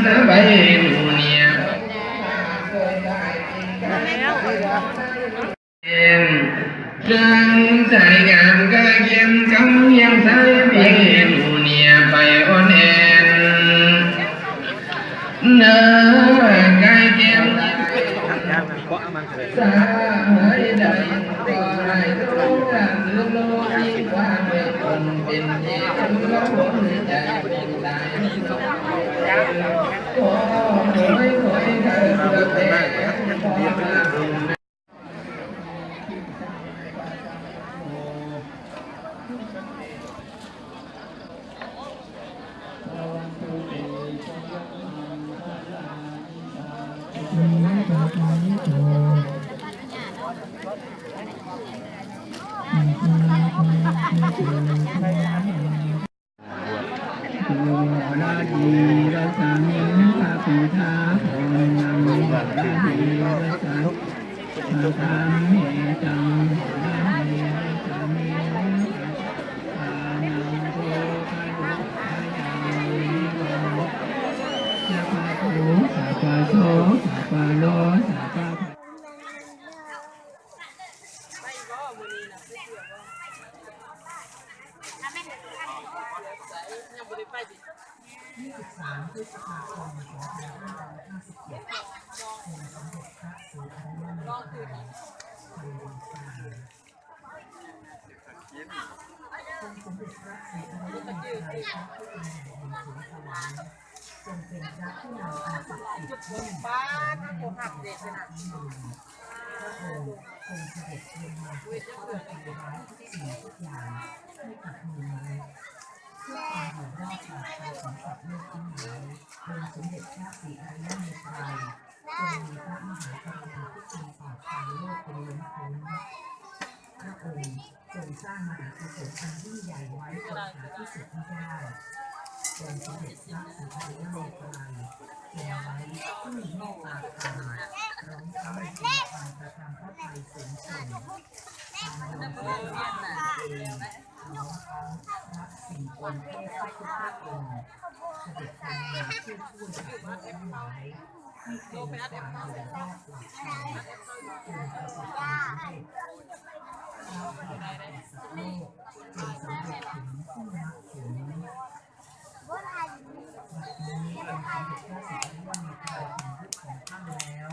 bảy mù nia sang sai ngam ca kiên cống yang sai bảy mù nia bảy ôn en nơ cai kiên sa hỡi đại có hai lô làm lô lô đi qua về cùng bên nhẹ lô bốn chạy bên đại có mỗi thời được đểราดีรัสมิงพระปิทาโอนนำราดีรัสพระธรรมเมจังราดีรัสมิงพานังโกภะดุภะยังนิโรสัพพะโตสัพพะโสสัพพะโลสัพพะ23 พฤษภาคม 2557องค์สมเด็จพระศรีอริยเมตไตรธรรมองค์สมเด็จพระศรีอริยเมตไตรพระผู้เป็นแห่งแห่งศรีสวรรค์ทรงเป็นพระผู้นำอันศักดิ์สิทธิ์ยิ่งบ้านทั้งหมดเด็กขนาดนี้พระองค์ทรงเสด็จลงมาเพื่อถวายทุกสิ่งทุกอย่างให้กับมูลมนุษย์เพื่อความอยู่รอดปลอดภัยของสัตว์โลกทั้งหลายองค์สมเด็จพระศรีอริยเมตไตรทรงมีพระมหากรุณาธิคุณต่อชาวโลกเป็นล้นพ้นพระองค์ทรงสร้างมหากุศลอันยิ่งใหญ่ไว้จนหาที่สุดไม่ได้องค์สมเด็จพระศรีอริยเมตไตรทรงไว้ผู้มีเมตตาธรรมพร้อมทั้งมีความกระทำพระทัยสูงส่งทางลงสู่พระเองพร้อมทั้งรับสิ่งองค์เทพทุกพระองค์เสด็จลงมาเพื่อช่วยสัตว์โลกทั้งหลายให้เป็นความอยู่รอดปลอดภัยจนประสบความสำเร็จพระบรมแก่สัตว์โลกจนสำเร็จถึงซึ่งมรรคผลบัดนี้องค์สมเด็จพระศรีอริยเมตไตรถึงยุคของท่านแล้ว